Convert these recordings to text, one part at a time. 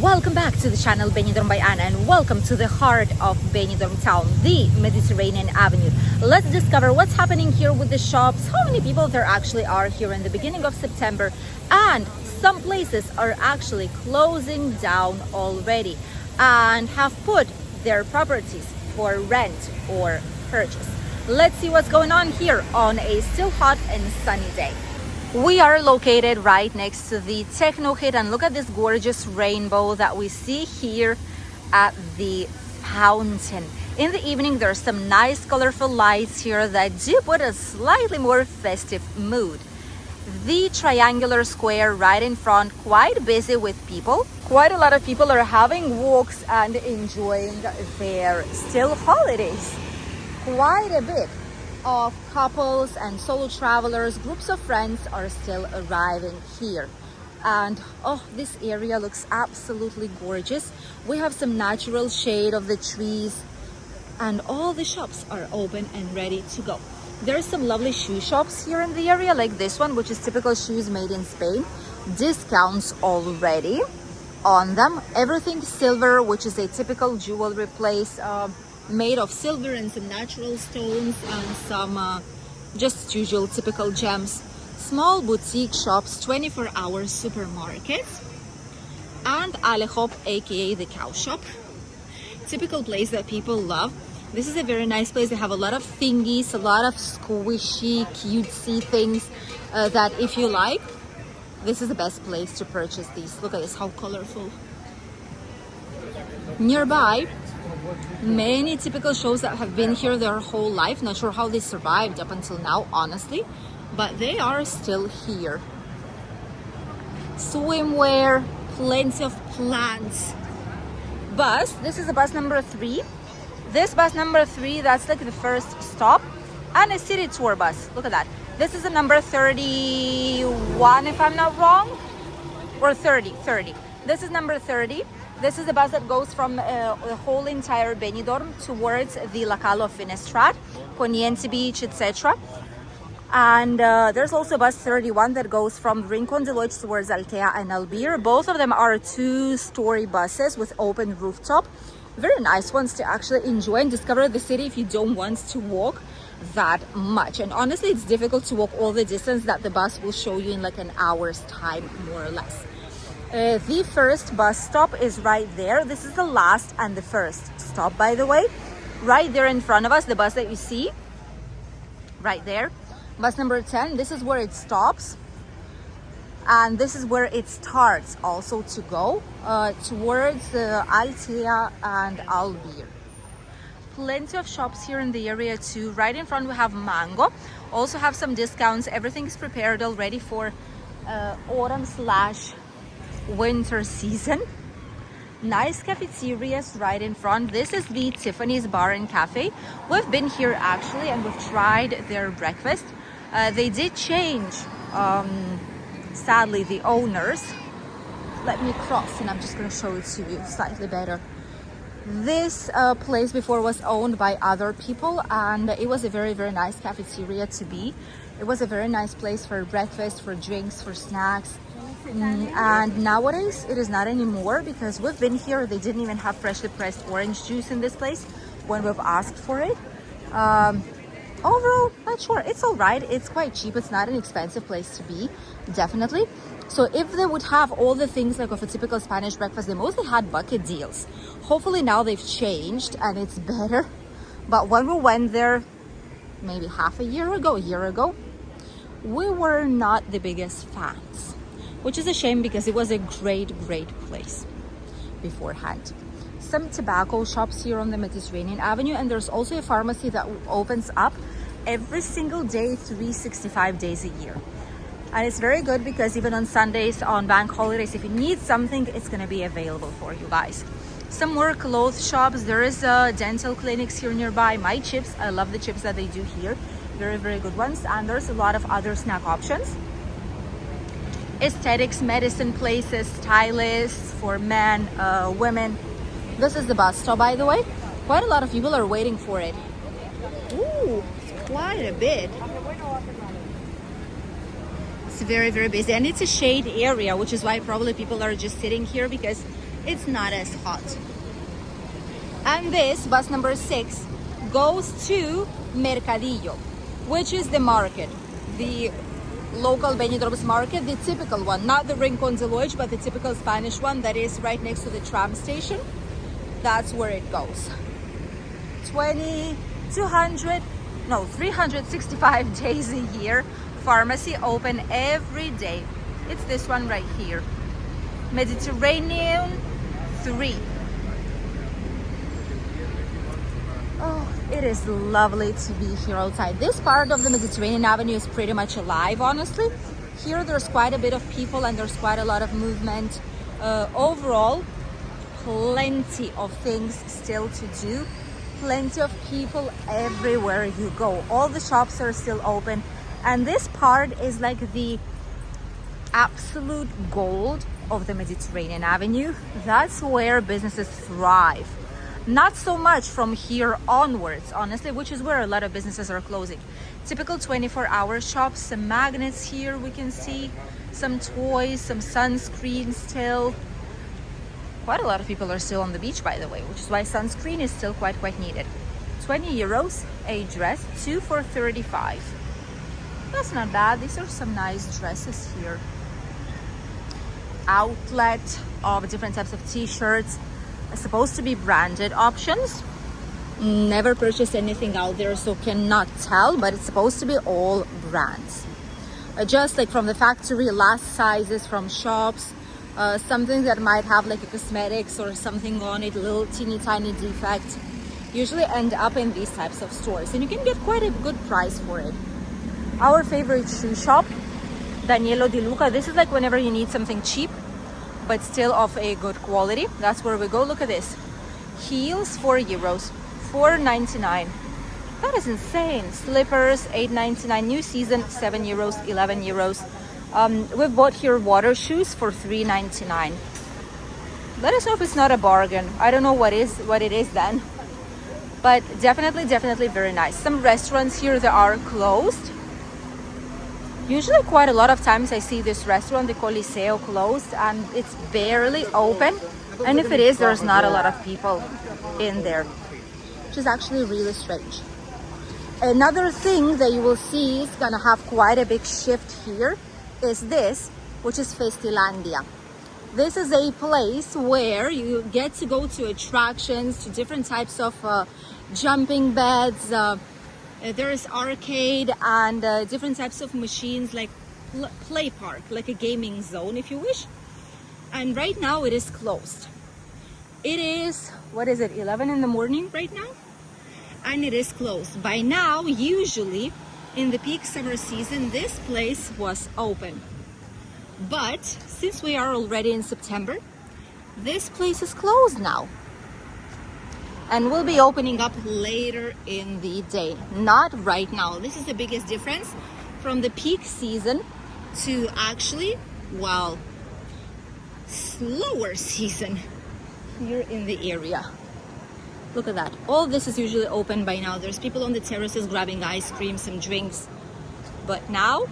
Welcome back to the channel Benidorm by Anna, and welcome to the heart of Benidorm town, the Mediterranean Avenue. Let's discover what's happening here with the shops, how many people there actually are here in the beginning of September, and some places are actually closing down already and have put their properties for rent or purchase. Let's see what's going on here on a still hot and sunny day. We are located right next to the Techno Hit, and look at this gorgeous rainbow that we see here at the fountain. In the evening, there's some nice colorful lights here that do put a slightly more festive mood. The triangular square right in front, quite busy with people. Quite a lot of people are having walks and enjoying their still holidays. Quite a bit of couples and solo travelers, groups of friends are still arriving here. And oh, this area looks absolutely gorgeous. We have some natural shade of the trees, and all the shops are open and ready to go. There's some lovely shoe shops here in the area, like this one, which is typical shoes made in Spain. Discounts already on them. Everything silver, which is a typical jewelry place, made of silver and some natural stones and some just usual typical gems. Small boutique shops, 24-hour supermarkets, and Alehop, aka the cow shop. Typical place that people love. This is a very nice place. They have a lot of thingies, a lot of squishy, cutesy things that if you like, this is the best place to purchase these. Look at this, how colorful. Nearby, many typical shows that have been here their whole life. Not sure how they survived up until now, honestly, but they are still here. Swimwear, plenty of plants. Bus, this is the bus number 3. This bus number 3, that's like the first stop, and a city tour bus. Look at that. This is the number 31, if I'm not wrong, or 30. This is number 30. This is the bus that goes from the whole entire Benidorm towards the Lacalo of Finestrat, Poniente Beach, etc. And there's also bus 31 that goes from Rincon de Loix towards Altea and Albir. Both of them are 2-story buses with open rooftop. Very nice ones to actually enjoy and discover the city if you don't want to walk that much. And honestly, it's difficult to walk all the distance that the bus will show you in like an hour's time, more or less. The first bus stop is right there. This is the last and the first stop, by the way. Right there in front of us, the bus that you see, right there. Bus number 10, this is where it stops. And this is where it starts also to go towards Altea and Albir. Plenty of shops here in the area too. Right in front we have Mango. Also have some discounts. Everything is prepared already for autumn/winter season. Nice cafeterias right in front. This is the Tiffany's Bar and Cafe. We've been here actually and we've tried their breakfast. They did change, sadly, the owners. Let me cross and I'm just going to show it to you slightly better. This place before was owned by other people, and it was a very, very nice cafeteria to be. It was a very nice place for breakfast, for drinks, for snacks. And nowadays it is not anymore, because we've been here. They didn't even have freshly pressed orange juice in this place when we've asked for it. Overall, not sure. It's all right. It's quite cheap. It's not an expensive place to be, definitely. So if they would have all the things like of a typical Spanish breakfast, they mostly had bucket deals. Hopefully now they've changed and it's better. But when we went there, maybe a year ago, we were not the biggest fans, which is a shame because it was a great place beforehand. Some tobacco shops here on the Mediterranean Avenue, and there's also a pharmacy that opens up every single day, 365 days a year. And it's very good because even on Sundays, on bank holidays, if you need something, it's going to be available for you guys. Some more clothes shops. There is dental clinics here nearby. My chips, I love the chips that they do here. Very, very good ones. And there's a lot of other snack options. Aesthetics, medicine places, stylists for men, women. This is the bus stop, by the way. Quite a lot of people are waiting for it. Ooh, it's quite a bit. It's very, very busy, and it's a shade area, which is why probably people are just sitting here, because it's not as hot. And this, bus number 6, goes to Mercadillo, which is the market, the local Benidorm's market, the typical one, not the Rincon de Loix, but the typical Spanish one that is right next to the tram station. That's where it goes. 365 days a year. Pharmacy open every day. It's this one right here. Mediterranean 3. Oh, it is lovely to be here outside. This part of the Mediterranean Avenue is pretty much alive, honestly. Here there's quite a bit of people and there's quite a lot of movement. Overall, plenty of things still to do. Plenty of people everywhere you go. All the shops are still open. And this part is like the absolute gold of the Mediterranean Avenue. That's where businesses thrive. Not so much from here onwards, honestly, which is where a lot of businesses are closing. Typical 24-hour shops, some magnets here we can see, some toys, some sunscreen still. Quite a lot of people are still on the beach, by the way, which is why sunscreen is still quite needed. 20 euros a dress, 2 for 35. That's not bad. These are some nice dresses here. Outlet of different types of t-shirts. Supposed to be branded options. Never purchased anything out there, so cannot tell, but it's supposed to be all brands. Just like from the factory, last sizes from shops. Something that might have like a cosmetics or something on it, a little teeny tiny defect, usually end up in these types of stores, and you can get quite a good price for it. Our favorite shoe shop, Danielo Di Luca. This is like whenever you need something cheap but still of a good quality, that's where we go. Look at this. Heels, 4 euros, 4.99. That is insane. Slippers, 8.99. New season, 7 euros, 11 euros. We've bought here water shoes for 3.99. Let us know if it's not a bargain. I don't know what it is then, but definitely very nice. Some restaurants here that are closed. Usually quite a lot of times I see this restaurant, the Coliseo, closed and it's barely open, and if it is, there's not a lot of people in there, which is actually really strange. Another thing that you will see is gonna have quite a big shift here is this, which is Festilandia. This is a place where you get to go to attractions, to different types of jumping beds. There is arcade and different types of machines, like play park, like a gaming zone if you wish. And right now it is closed. It is, 11 in the morning right now? And it is closed. By now, usually in the peak summer season, this place was open. But since we are already in September, this place is closed now. And we'll be opening up later in the day, not right now. This is the biggest difference from the peak season to actually, well, slower season here in the area. Look at that. All this is usually open by now. There's people on the terraces grabbing ice cream, some drinks. But now,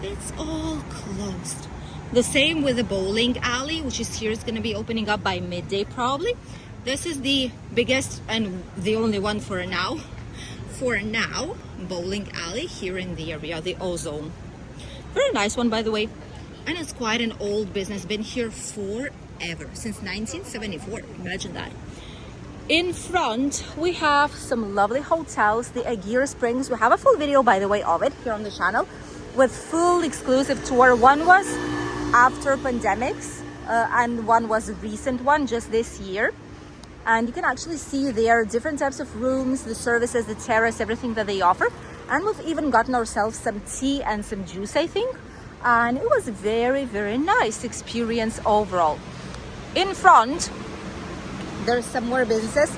it's all closed. The same with the bowling alley, which is here. It's going to be opening up by midday probably. This is the biggest and the only one for now, bowling alley here in the area, the Ozone. Very nice one, by the way. And it's quite an old business, been here forever, since 1974, imagine that. In front, we have some lovely hotels, the Aguirre Springs. We have a full video, by the way, of it here on the channel with full exclusive tour. One was after pandemics and one was a recent one just this year. And you can actually see there different types of rooms, the services, the terrace, everything that they offer. And we've even gotten ourselves some tea and some juice, I think. And it was a very nice experience overall. In front, there's some more businesses.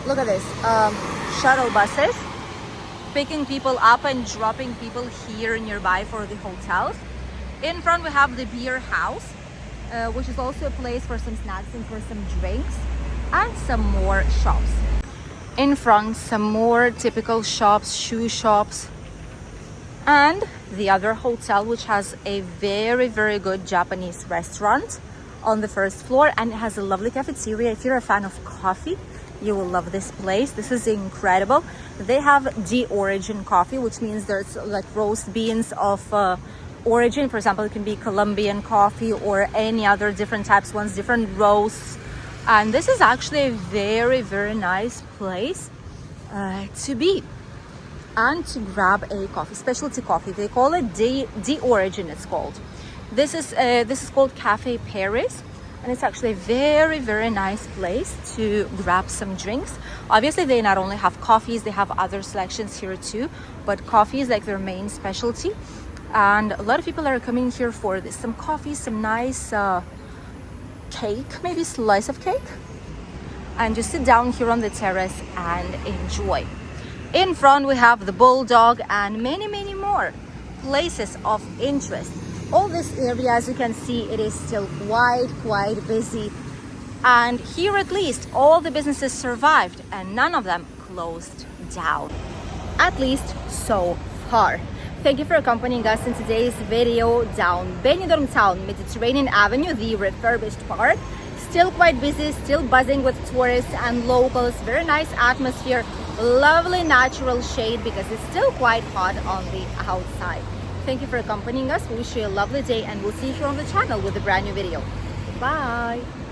Look at this, shuttle buses picking people up and dropping people here nearby for the hotels. In front we have the beer house, which is also a place for some snacks and for some drinks, and some more shops. In front, some more typical shops, shoe shops, and the other hotel, which has a very good Japanese restaurant on the first floor, and it has a lovely cafeteria. If you're a fan of coffee, you will love this place. This is incredible. They have de-origin coffee, which means there's like roast beans of origin. For example, it can be Colombian coffee or any other different types ones, different roasts. And this is actually a very, very nice place to be and to grab a coffee, specialty coffee. They call it de-origin, it's called. This is called Cafe Paris, and it's actually a very, very nice place to grab some drinks. Obviously, they not only have coffees, they have other selections here too, but coffee is like their main specialty. And a lot of people are coming here for this, some coffee, some nice cake, maybe slice of cake, and just sit down here on the terrace and enjoy. In front we have the Bulldog and many, many more places of interest. All this area, as you can see, it is still quite busy, and here at least all the businesses survived and none of them closed down, at least so far. Thank you for accompanying us in today's video down Benidorm town, Mediterranean Avenue, the refurbished part. Still quite busy, still buzzing with tourists and locals. Very nice atmosphere, lovely natural shade because it's still quite hot on the outside. Thank you for accompanying us. We wish you a lovely day, and we'll see you here on the channel with a brand new video. Bye.